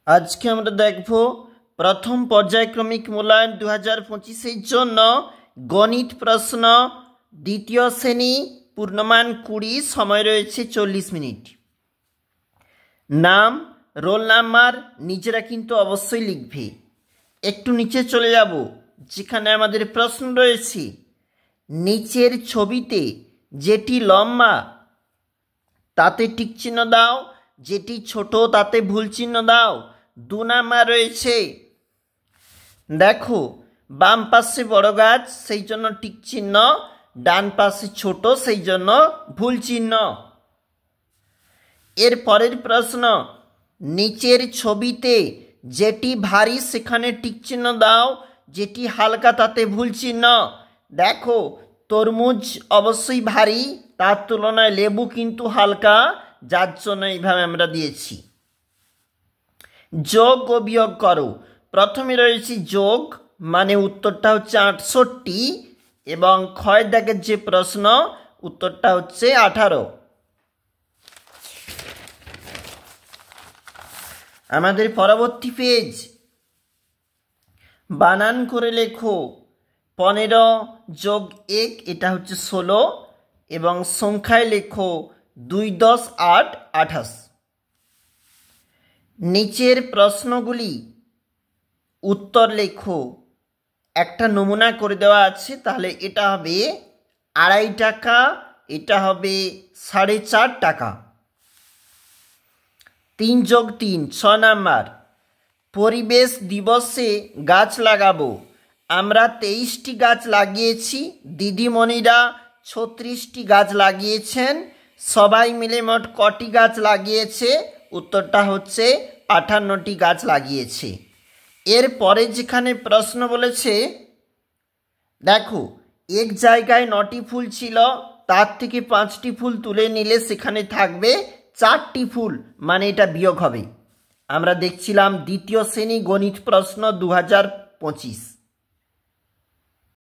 आज के আমরা দেখব প্রথম পর্যায়ক্রমিক মূল্যায়ন 2025 এর জন্য গণিত প্রশ্ন দ্বিতীয় শ্রেণী পূর্ণমান 20 সময় রয়েছে 40 মিনিট। নাম রোল নাম্বার নিজেরা কিন্তু অবশ্যই লিখবে। একটু নিচে চলে যাব যেখানে আমাদের প্রশ্ন রয়েছে নিচের ছবিতে যেটি লম্বা তাতে টিক চিহ্ন দাও, যেটি ছোট তাতে ভুল চিহ্ন দাও। 2 নাম্বার রয়েছে দেখো বাম পাশে বড় গাছ সেই জন্য টিক চিহ্ন, ডান পাশে ছোট সেই জন্য ভুল চিহ্ন। এর পরের প্রশ্ন নিচের ছবিতে যেটি ভারী সেখানে টিক চিহ্ন দাও, যেটি হালকা তাতে ভুল চিহ্ন। দেখো তরমুজ অবশ্যই ভারী, তার তুলনায় লেবু কিন্তু হালকা, যার জন্য এইভাবে আমরা দিয়েছি। যোগ ও বিয়োগ করো। প্রথমে রয়েছে যোগ, মানে উত্তরটা হচ্ছে 68 এবং ক্ষয় দাগের যে প্রশ্ন উত্তরটা হচ্ছে 18। আমাদের পরবর্তী পেজ বানান করে লেখো 15 যোগ 1 এটা হচ্ছে 16 এবং সংখ্যায় লেখো 2 10 8 28। নিচের প্রশ্নগুলি উত্তর লেখো। একটা নমুনা করে দেওয়া আছে, তাহলে এটা হবে 2.5 টাকা, এটা হবে 4.5 টাকা। 3 যোগ 3 6 নাম্বার। পরিবেশ দিবসে গাছ লাগাবো। আমরা 23টি গাছ লাগিয়েছি, দিদিমণিরা 36টি গাছ লাগিয়েছেন। সবাই মিলে মোট কটি গাছ লাগিয়েছে? উত্তরটা হচ্ছে 58টি গাছ লাগিয়েছে। এরপরে যেখানে প্রশ্ন বলেছে দেখো এক জায়গায় 9টি ফুল ছিল, তার থেকে 5টি ফুল তুলে নিলে সেখানে থাকবে 4টি ফুল, মানে এটা বিয়োগ হবে। আমরা দেখছিলাম দ্বিতীয় শ্রেণী গণিত প্রশ্ন 2025।